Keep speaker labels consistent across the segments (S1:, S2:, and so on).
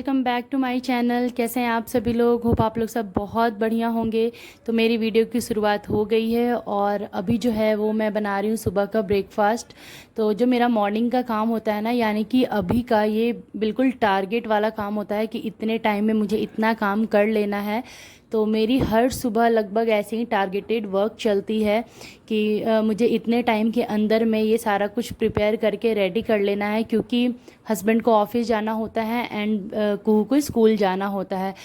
S1: Welcome back to my channel. कैसे हैं आप सभी लोग? होप आप लोग सब बहुत बढ़िया होंगे। तो मेरी वीडियो की शुरुआत हो गई है और अभी जो है वो मैं बना रही हूँ सुबह का ब्रेकफास्ट। तो जो मेरा मॉर्निंग का काम होता है ना, यानी कि अभी का ये बिल्कुल टारगेट वाला काम होता है कि इतने टाइम में मुझे इतना काम कर लेना है। तो मेरी हर सुबह लगभग ऐसे ही टारगेटेड वर्क चलती है कि मुझे इतने टाइम के अंदर में ये सारा कुछ प्रिपेयर करके रेडी कर लेना है, क्योंकि हस्बैंड को ऑफिस जाना होता है एंड कुहू को स्कूल जाना होता है।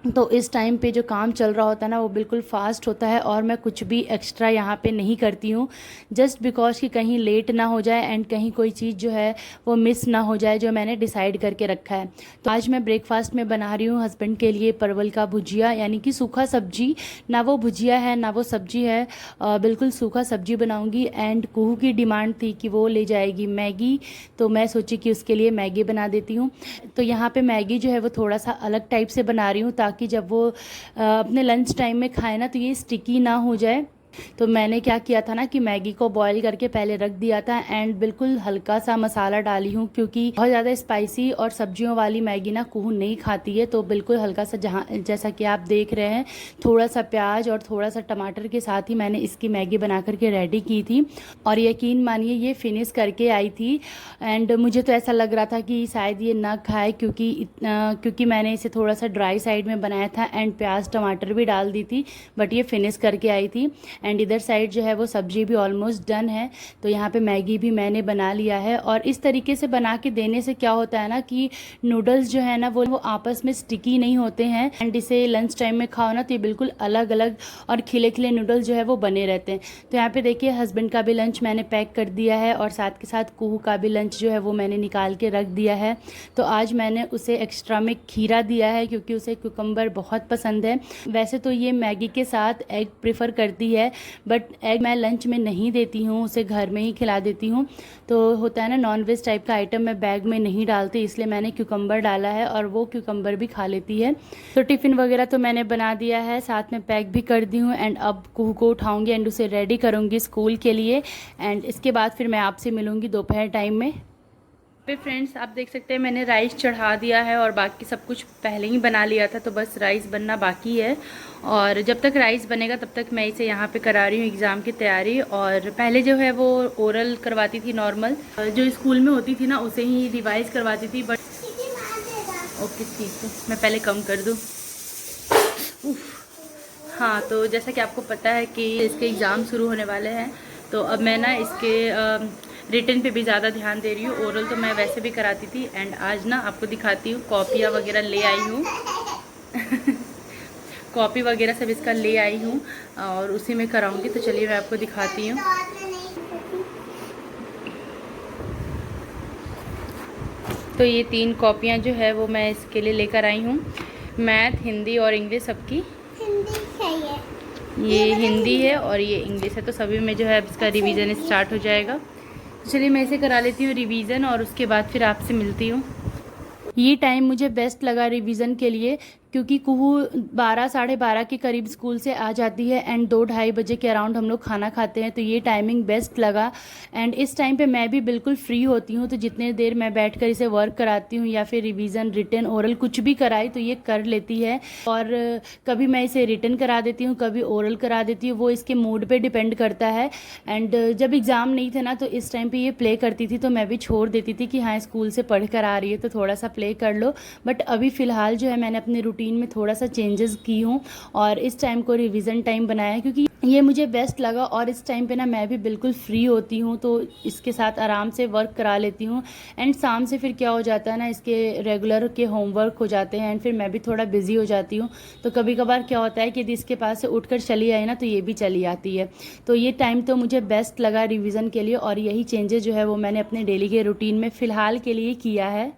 S1: तो इस टाइम पे जो काम चल रहा होता है ना, वो बिल्कुल फास्ट होता है और मैं कुछ भी एक्स्ट्रा यहाँ पे नहीं करती हूँ, जस्ट बिकॉज कि कहीं लेट ना हो जाए एंड कहीं कोई चीज़ जो है वो मिस ना हो जाए जो मैंने डिसाइड करके रखा है। तो आज मैं ब्रेकफास्ट में बना रही हूँ हस्बैंड के लिए परवल का भुजिया, यानी कि सूखा सब्जी। ना वो भुजिया है ना वो सब्जी है, बिल्कुल सूखा सब्जी बनाऊँगी। एंड कुहू की डिमांड थी कि वो ले जाएगी मैगी, तो मैं सोची कि उसके लिए मैगी बना देती हूँ। तो यहाँ पे मैगी जो है वो थोड़ा सा अलग टाइप से बना रही हूँ ताकि जब वो अपने लंच टाइम में खाए ना तो ये स्टिकी ना हो जाए। तो मैंने क्या किया था ना कि मैगी को बॉईल करके पहले रख दिया था एंड बिल्कुल हल्का सा मसाला डाली हूँ, क्योंकि बहुत ज़्यादा स्पाइसी और सब्जियों वाली मैगी ना कुहू नहीं खाती है। तो बिल्कुल हल्का सा, जहाँ जैसा कि आप देख रहे हैं, थोड़ा सा प्याज और थोड़ा सा टमाटर के साथ ही मैंने इसकी मैगी बना करके रेडी की थी। और यकीन मानिए ये फिनिश करके आई थी एंड मुझे तो ऐसा लग रहा था कि शायद ये ना खाए, क्योंकि मैंने इसे थोड़ा सा ड्राई साइड में बनाया था एंड प्याज टमाटर भी डाल दी थी, बट ये फिनिश करके आई थी। एंड इधर साइड जो है वो सब्जी भी ऑलमोस्ट डन है। तो यहाँ पे मैगी भी मैंने बना लिया है। और इस तरीके से बना के देने से क्या होता है ना कि नूडल्स जो है ना वो आपस में स्टिकी नहीं होते हैं एंड इसे लंच टाइम में खाओ ना तो ये बिल्कुल अलग अलग और खिले खिले नूडल्स जो है वो बने रहते हैं। तो यहाँ पे देखिए हस्बैंड का भी लंच मैंने पैक कर दिया है और साथ के साथ कुहू का भी लंच जो है वो मैंने निकाल के रख दिया है। तो आज मैंने उसे एक्स्ट्रा में खीरा दिया है क्योंकि उसे कुकम्बर बहुत पसंद है। वैसे तो ये मैगी के साथ एग प्रेफर करती है, बट एग मैं लंच में नहीं देती हूँ, उसे घर में ही खिला देती हूँ। तो होता है ना नॉन वेज टाइप का आइटम मैं बैग में नहीं डालती, इसलिए मैंने क्यूकम्बर डाला है और वो क्यूकम्बर भी खा लेती है। तो टिफ़िन वगैरह तो मैंने बना दिया है, साथ में पैक भी कर दी हूँ एंड अब कुहू को उठाऊँगी एंड उसे रेडी करूँगी स्कूल के लिए। एंड इसके बाद फिर मैं आपसे मिलूँगी दोपहर टाइम में। पे फ्रेंड्स आप देख सकते हैं मैंने राइस चढ़ा दिया है और बाकी सब कुछ पहले ही बना लिया था, तो बस राइस बनना बाकी है। और जब तक राइस बनेगा तब तक मैं इसे यहाँ पे करा रही हूँ एग्ज़ाम की तैयारी। और पहले जो है वो ओरल करवाती थी, नॉर्मल जो स्कूल में होती थी ना उसे ही रिवाइज़ करवाती थी, बट ओके ठीक है मैं पहले कम कर दूँ। हाँ, तो जैसा कि आपको पता है कि इसके एग्ज़ाम शुरू होने वाले हैं, तो अब मैं ना इसके रिटन पे भी ज़्यादा ध्यान दे रही हूँ। ओरल तो मैं वैसे भी कराती थी एंड आज ना आपको दिखाती हूँ, कॉपियाँ वगैरह ले आई हूँ कॉपी वगैरह सब इसका ले आई हूँ और उसी में कराऊंगी। तो चलिए मैं आपको दिखाती हूँ। तो ये 3 कॉपियाँ जो है वो मैं इसके लिए लेकर आई हूँ, मैथ, हिंदी और इंग्लिश सबकी। ये हिंदी है और ये इंग्लिश है, तो सभी में जो है अब इसका रिवीजन स्टार्ट हो जाएगा। तो चलिए मैं इसे करा लेती हूँ रिवीजन और उसके बाद फिर आपसे मिलती हूँ। ये टाइम मुझे बेस्ट लगा रिवीजन के लिए, क्योंकि कुहू 12 साढ़े 12 के करीब स्कूल से आ जाती है एंड 2-2:30 बजे के अराउंड हम लोग खाना खाते हैं। तो ये टाइमिंग बेस्ट लगा एंड इस टाइम पे मैं भी बिल्कुल फ्री होती हूँ, तो जितने देर मैं बैठकर इसे वर्क कराती हूँ या फिर रिवीजन, रिटन, ओरल कुछ भी कराई तो ये कर लेती है। और कभी मैं इसे रिटन करा देती हूँ, कभी ओरल करा देती हूँ, वो इसके मूड पे डिपेंड करता है। एंड जब एग्ज़ाम नहीं थे ना तो इस टाइम पे ये प्ले करती थी, तो मैं भी छोड़ देती थी कि हाँ स्कूल से पढ़ कर आ रही है तो थोड़ा सा प्ले कर लो। बट अभी फ़िलहाल जो है मैंने अपने रूटीन में थोड़ा सा चेंजेस की हूँ और इस टाइम को रिवीजन टाइम बनाया है, क्योंकि ये मुझे बेस्ट लगा। और इस टाइम पे ना मैं भी बिल्कुल फ्री होती हूँ, तो इसके साथ आराम से वर्क करा लेती हूँ। एंड शाम से फिर क्या हो जाता है ना, इसके रेगुलर के होमवर्क हो जाते हैं एंड फिर मैं भी थोड़ा बिजी हो जाती हूँ। तो कभी कभार क्या होता है कि यदि इसके पास से उठकर चली आई ना तो ये भी चली आती है। तो ये टाइम तो मुझे बेस्ट लगा रिविज़न के लिए और यही चेंजेस जो है वो मैंने अपने डेली के रूटीन में फ़िलहाल के लिए किया है।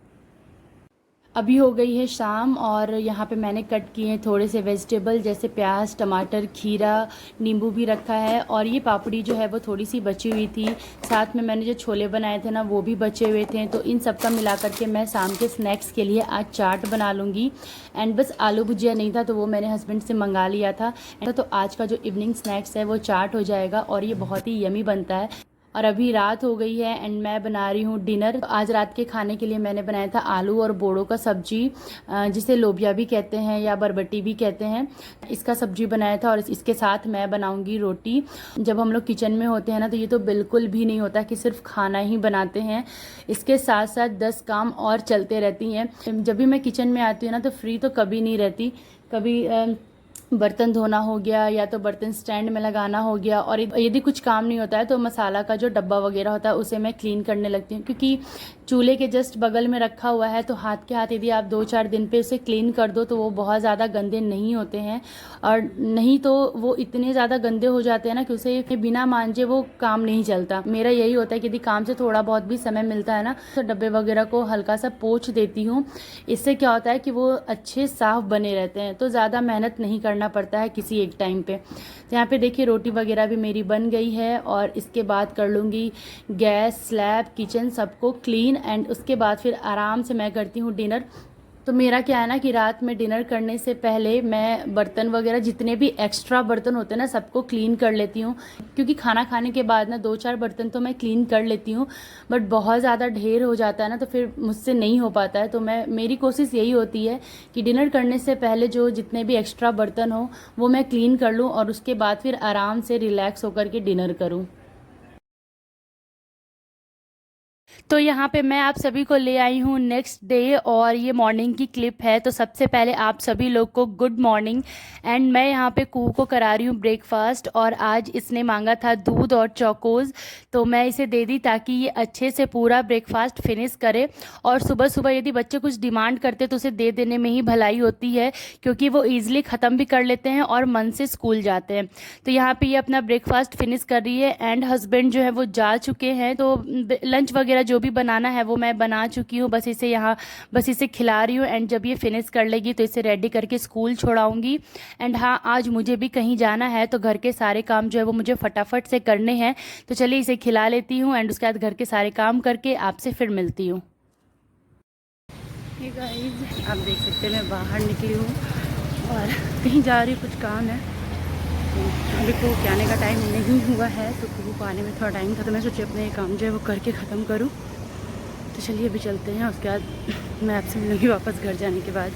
S1: अभी हो गई है शाम और यहाँ पे मैंने कट किए हैं थोड़े से वेजिटेबल, जैसे प्याज, टमाटर, खीरा, नींबू भी रखा है। और ये पापड़ी जो है वो थोड़ी सी बची हुई थी, साथ में मैंने जो छोले बनाए थे ना वो भी बचे हुए थे। तो इन सब का मिला करके मैं शाम के स्नैक्स के लिए आज चाट बना लूँगी। एंड बस आलू भुजिया नहीं था तो वो मैंने हस्बैंड से मंगा लिया था। तो आज का जो इवनिंग स्नैक्स है वो चाट हो जाएगा और ये बहुत ही यमी बनता है। और अभी रात हो गई है एंड मैं बना रही हूँ डिनर। आज रात के खाने के लिए मैंने बनाया था आलू और बोड़ो का सब्जी, जिसे लोबिया भी कहते हैं या बरबटी भी कहते हैं। इसका सब्जी बनाया था और इसके साथ मैं बनाऊंगी रोटी। जब हम लोग किचन में होते हैं ना, तो ये तो बिल्कुल भी नहीं होता कि सिर्फ खाना ही बनाते हैं, इसके साथ साथ 10 काम और चलते रहती हैं। जब भी मैं किचन में आती हूँ ना, तो फ्री तो कभी नहीं रहती। कभी बर्तन धोना हो गया, या तो बर्तन स्टैंड में लगाना हो गया, और यदि कुछ काम नहीं होता है तो मसाला का जो डब्बा वगैरह होता है उसे मैं क्लीन करने लगती हूँ, क्योंकि चूल्हे के जस्ट बगल में रखा हुआ है, तो हाथ के हाथ यदि आप 2-4 दिन पे उसे क्लीन कर दो तो वो बहुत ज़्यादा गंदे नहीं होते हैं। और नहीं तो वो इतने ज़्यादा गंदे हो जाते हैं ना कि उसे बिना मांजे वो काम नहीं चलता। मेरा यही होता है कि यदि काम से थोड़ा बहुत भी समय मिलता है ना, तो डब्बे वगैरह को हल्का सा पोंछ देती हूँ। इससे क्या होता है कि वो अच्छे साफ बने रहते हैं, तो ज़्यादा मेहनत नहीं करना पड़ता है किसी एक टाइम पे। तो यहाँ पे देखिए रोटी वगैरह भी मेरी बन गई है, और इसके बाद कर लूँगी गैस, स्लैब, किचन सबको क्लीन, एंड उसके बाद फिर आराम से मैं करती हूँ डिनर। तो मेरा क्या है ना कि रात में डिनर करने से पहले मैं बर्तन वगैरह जितने भी एक्स्ट्रा बर्तन होते हैं ना, सबको क्लीन कर लेती हूँ, क्योंकि खाना खाने के बाद ना 2-4 बर्तन तो मैं क्लीन कर लेती हूँ, बट बहुत ज़्यादा ढेर हो जाता है ना, तो फिर मुझसे नहीं हो पाता है। तो मेरी कोशिश यही होती है कि डिनर करने से पहले जो जितने भी एक्स्ट्रा बर्तन हो वो मैं क्लीन कर लूँ, और उसके बाद फिर आराम से रिलैक्स होकर के डिनर करूँ। तो यहाँ पे मैं आप सभी को ले आई हूँ नेक्स्ट डे, और ये मॉर्निंग की क्लिप है। तो सबसे पहले आप सभी लोग को गुड मॉर्निंग। एंड मैं यहाँ पे कुहू को करा रही हूँ ब्रेकफास्ट, और आज इसने मांगा था दूध और चौकोज़, तो मैं इसे दे दी ताकि ये अच्छे से पूरा ब्रेकफास्ट फिनिश करे। और सुबह सुबह यदि बच्चे कुछ डिमांड करते तो उसे दे देने में ही भलाई होती है, क्योंकि वो ईजिली ख़त्म भी कर लेते हैं और मन से स्कूल जाते हैं। तो यहाँ पे ये अपना ब्रेकफास्ट फिनिश कर रही है, एंड हस्बैंड जो है वो जा चुके हैं, तो लंच वगैरह जो भी बनाना है वो मैं बना चुकी हूँ। बस इसे खिला रही हूँ, एंड जब ये फिनिश कर लेगी तो इसे रेडी करके स्कूल छोड़ाऊँगी। एंड हाँ, आज मुझे भी कहीं जाना है, तो घर के सारे काम जो है वो मुझे फटाफट से करने हैं। तो चलिए इसे खिला लेती हूँ, एंड उसके बाद घर के सारे काम करके आपसे फिर मिलती हूँ। ये गाइस आप देख सकते हैं मैं बाहर निकली हूँ और कहीं जा रही हूँ, कुछ काम है। अभी को आने का टाइम नहीं हुआ है, तो कुहू को आने में थोड़ा टाइम था, तो मैं सोची अपने काम जो है वो करके ख़त्म करूँ। तो चलिए अभी चलते हैं, उसके बाद मैं आपसे मिलूँगी वापस घर जाने के बाद।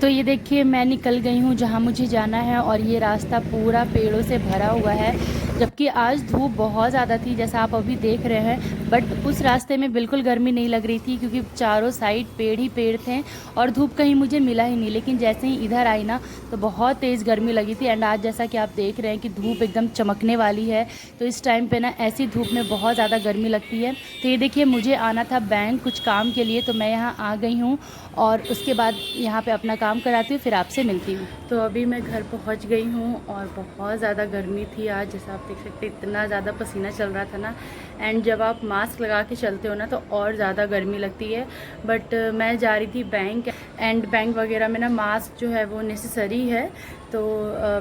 S1: तो ये देखिए मैं निकल गई हूँ जहाँ मुझे जाना है, और ये रास्ता पूरा पेड़ों से भरा हुआ है, जबकि आज धूप बहुत ज़्यादा थी जैसा आप अभी देख रहे हैं। बट उस रास्ते में बिल्कुल गर्मी नहीं लग रही थी, क्योंकि चारों साइड पेड़ ही पेड़ थे और धूप कहीं मुझे मिला ही नहीं। लेकिन जैसे ही इधर आई ना, तो बहुत तेज़ गर्मी लगी थी। एंड आज जैसा कि आप देख रहे हैं कि धूप एकदम चमकने वाली है, तो इस टाइम पे ना ऐसी धूप में बहुत ज़्यादा गर्मी लगती है। तो ये देखिए मुझे आना था बैंक कुछ काम के लिए, तो मैं यहाँ आ गई हूँ, और उसके बाद यहाँ पे अपना काम कराती हूँ, फिर आपसे मिलती हूँ। तो अभी मैं घर पहुँच गई हूँ, और बहुत ज़्यादा गर्मी थी आज, जैसा आप देख सकते हैं इतना ज़्यादा पसीना चल रहा था ना। एंड जब आप मास्क लगा के चलते हो ना, तो और ज़्यादा गर्मी लगती है। बट मैं जा रही थी बैंक, एंड बैंक वगैरह में ना मास्क जो है वो नेसेसरी है, तो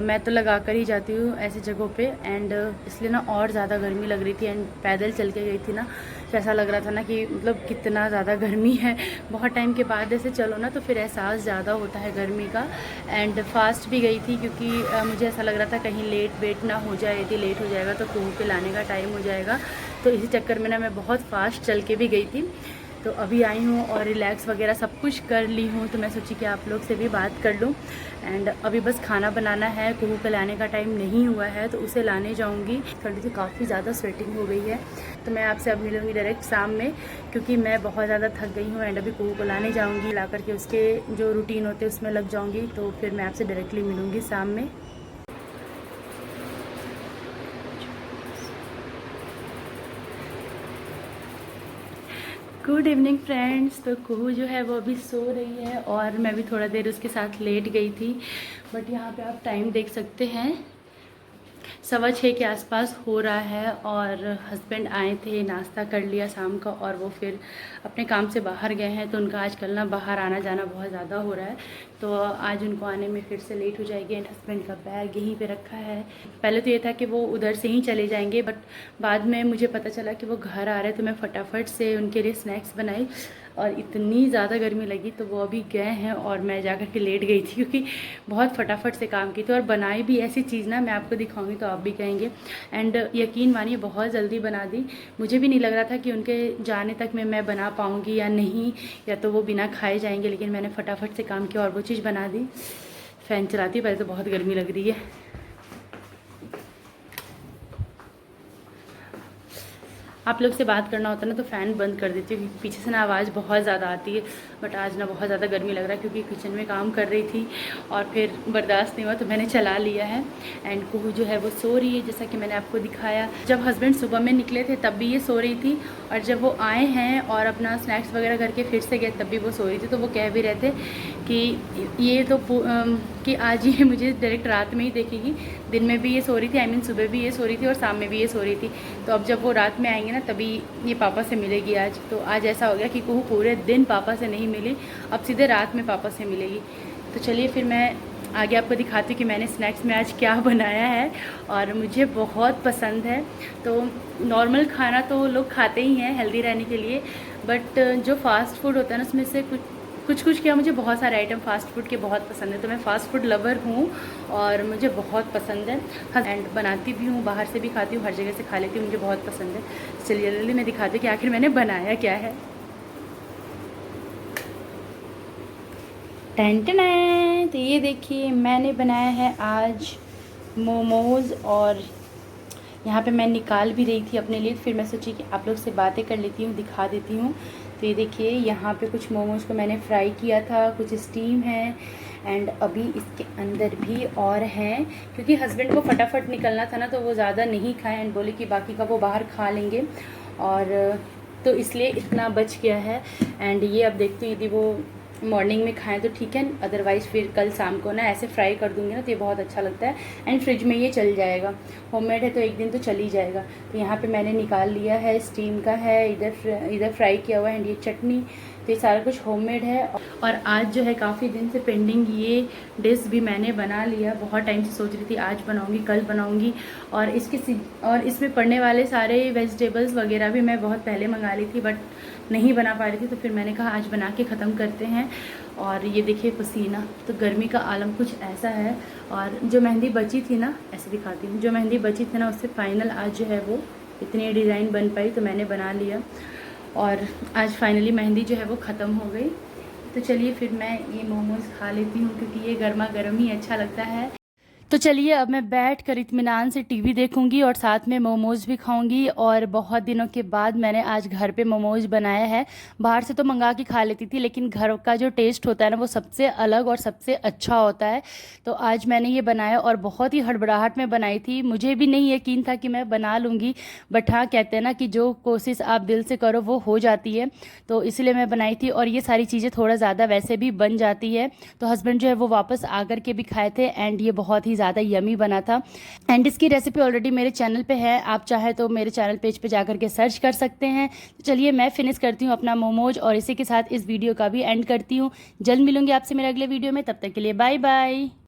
S1: मैं तो लगा कर ही जाती हूँ ऐसी जगहों पे। एंड इसलिए ना और ज़्यादा गर्मी लग रही थी, एंड पैदल चल के गई थी ना, तो ऐसा लग रहा था ना कि मतलब कितना ज़्यादा गर्मी है। बहुत टाइम के बाद ऐसे चलो ना, तो फिर एहसास ज़्यादा होता है गर्मी का। एंड फास्ट भी गई थी, क्योंकि मुझे ऐसा लग रहा था कहीं लेट वेट ना हो जाए, यदि लेट हो जाएगा तो कुहू पे लाने का टाइम हो जाएगा। तो इसी चक्कर में ना मैं बहुत फास्ट चल के भी गई थी। तो अभी आई हूँ और रिलैक्स वगैरह सब कुछ कर ली हूँ, तो मैं सोची कि आप लोग से भी बात कर लूँ। एंड अभी बस खाना बनाना है, कुहू को लाने का टाइम नहीं हुआ है, तो उसे लाने जाऊँगी। ठंडी से काफ़ी ज़्यादा स्वेटिंग हो गई है, तो मैं आपसे अब मिलूँगी डायरेक्ट शाम में, क्योंकि मैं बहुत ज़्यादा थक गई हूँ। एंड अभी कुहू को लाने जाऊँगी, ला करके उसके जो रूटीन होते हैं उसमें लग जाऊँगी, तो फिर मैं आपसे डायरेक्टली मिलूँगी शाम में। Good evening friends. तो कुहू जो है वो अभी सो रही है, और मैं भी थोड़ा देर उसके साथ लेट गई थी। बट यहाँ पे आप टाइम देख सकते हैं 6:15 के आसपास हो रहा है, और हस्बैंड आए थे, नाश्ता कर लिया शाम का, और वो फिर अपने काम से बाहर गए हैं। तो उनका आजकल ना बाहर आना जाना बहुत ज़्यादा हो रहा है, तो आज उनको आने में फिर से लेट हो जाएगी। एंड हस्बैंड का बैग यहीं पे रखा है। पहले तो ये था कि वो उधर से ही चले जाएंगे, बट बाद में मुझे पता चला कि वो घर आ रहे हैं, तो मैं फटाफट से उनके लिए स्नैक्स बनाई। और इतनी ज़्यादा गर्मी लगी तो वो अभी गए हैं और मैं जा कर के लेट गई थी क्योंकि बहुत फटाफट से काम की थी। और बनाई भी ऐसी चीज़ ना, मैं आपको दिखाऊंगी तो आप भी कहेंगे। एंड यकीन मानिए बहुत जल्दी बना दी। मुझे भी नहीं लग रहा था कि उनके जाने तक मैं बना पाऊँगी या नहीं, या तो वो बिना खाए जाएंगे, लेकिन मैंने फटाफट से काम किया और वो चीज़ बना दी। फ़ैन चलाती पहले तो बहुत गर्मी लग रही है। आप लोग से बात करना होता है ना तो फ़ैन बंद कर देती हूँ क्योंकि पीछे से ना आवाज़ बहुत ज़्यादा आती है। बट आज ना बहुत ज़्यादा गर्मी लग रहा है क्योंकि किचन में काम कर रही थी और फिर बर्दाश्त नहीं हुआ तो मैंने चला लिया है। एंड कुहू जो है वो सो रही है, जैसा कि मैंने आपको दिखाया। जब हस्बैंड सुबह में निकले थे तब भी ये सो रही थी, और जब वो आए हैं और अपना स्नैक्स वगैरह करके फिर से गए तब भी वो सो रही थी। तो वो कह भी रहे थे कि ये तो कि आज ये मुझे डायरेक्ट रात में ही देखेगी। दिन में भी ये सो रही थी, आई मीन सुबह भी ये सो रही थी और शाम में भी ये सो रही थी। तो अब जब वो रात में आएंगे ना तभी ये पापा से मिलेगी आज। तो आज ऐसा हो गया कि कुहू पूरे दिन पापा से नहीं मिली, अब सीधे रात में पापा से मिलेगी। तो चलिए फिर मैं आगे आपको दिखाती हूँ कि मैंने स्नैक्स में आज क्या बनाया है, और मुझे बहुत पसंद है। तो नॉर्मल खाना तो लोग खाते ही हैं हेल्दी रहने के लिए, बट जो फास्ट फूड होता है ना उसमें से कुछ क्या, मुझे बहुत सारे आइटम फास्ट फूड के बहुत पसंद है। तो मैं फ़ास्ट फूड लवर हूँ और मुझे बहुत पसंद है। एंड बनाती भी हूँ, बाहर से भी खाती हूँ, हर जगह से खा लेती हूँ, मुझे बहुत पसंद है। चलिए जल्दी मैं दिखाती हूँ कि आखिर मैंने बनाया क्या है। टन तो ये देखिए मैंने बनाया है आज मोमोज़, और यहाँ पे मैं निकाल भी रही थी अपने लिए, फिर मैं सोची कि आप लोग से बातें कर लेती हूँ, दिखा देती हूँ। तो ये देखिए यहाँ पे कुछ मोमोज़ को मैंने फ्राई किया था, कुछ स्टीम है, एंड अभी इसके अंदर भी और हैं क्योंकि हस्बैंड को फटाफट निकलना था ना तो वो ज़्यादा नहीं खाए एंड बोले कि बाकी का वो बाहर खा लेंगे, और तो इसलिए इतना बच गया है। एंड ये अब देखती हूँ यदि वो मॉर्निंग में खाएं तो ठीक है, अदरवाइज़ फिर कल शाम को ना ऐसे फ्राई कर दूँगी ना तो ये बहुत अच्छा लगता है। एंड फ्रिज में ये चल जाएगा, होममेड है तो एक दिन तो चल ही जाएगा। तो यहाँ पे मैंने निकाल लिया है, स्टीम का है, इधर फ्राई किया हुआ है, एंड ये चटनी। तो ये सारा कुछ होममेड है। और आज जो है काफ़ी दिन से पेंडिंग ये डिश भी मैंने बना लिया। बहुत टाइम से सोच रही थी आज बनाऊंगी कल बनाऊंगी, और इसमें पड़ने वाले सारे वेजिटेबल्स वगैरह भी मैं बहुत पहले मंगा ली थी बट नहीं बना पा रही थी। तो फिर मैंने कहा आज बना के ख़त्म करते हैं। और ये देखिए पसीना, तो गर्मी का आलम कुछ ऐसा है। और जो मेहंदी बची थी ना, ऐसे दिखाती हूँ, जो मेहंदी बची थी ना उससे फाइनल आज जो है वो इतनी डिज़ाइन बन पाई तो मैंने बना लिया, और आज फाइनली मेहंदी जो है वो ख़त्म हो गई। तो चलिए फिर मैं ये मोमोज़ खा लेती हूँ क्योंकि ये गर्मा गर्म ही अच्छा लगता है। तो चलिए अब मैं बैठ कर इत्मीनान से टीवी देखूंगी और साथ में मोमोज़ भी खाऊंगी। और बहुत दिनों के बाद मैंने आज घर पे मोमोज़ बनाया है। बाहर से तो मंगा के खा लेती थी, लेकिन घर का जो टेस्ट होता है ना वो सबसे अलग और सबसे अच्छा होता है। तो आज मैंने ये बनाया और बहुत ही हड़बड़ाहट में बनाई थी। मुझे भी नहीं यकीन था कि मैं बना लूँगी, बट हाँ कहते हैं ना कि जो कोशिश आप दिल से करो वो हो जाती है। तो इसलिए मैं बनाई थी, और ये सारी चीज़ें थोड़ा ज़्यादा वैसे भी बन जाती है। तो हस्बैंड जो है वो वापस आकर के भी खाए थे, एंड ये बहुत ही ज़्यादा यमी बना था। एंड इसकी रेसिपी ऑलरेडी मेरे चैनल पे है, आप चाहे तो मेरे चैनल पेज पे जाकर के सर्च कर सकते हैं। तो चलिए मैं फिनिश करती हूँ अपना मोमोज, और इसी के साथ इस वीडियो का भी एंड करती हूँ। जल्द मिलूंगी आपसे मेरे अगले वीडियो में, तब तक के लिए बाय बाय।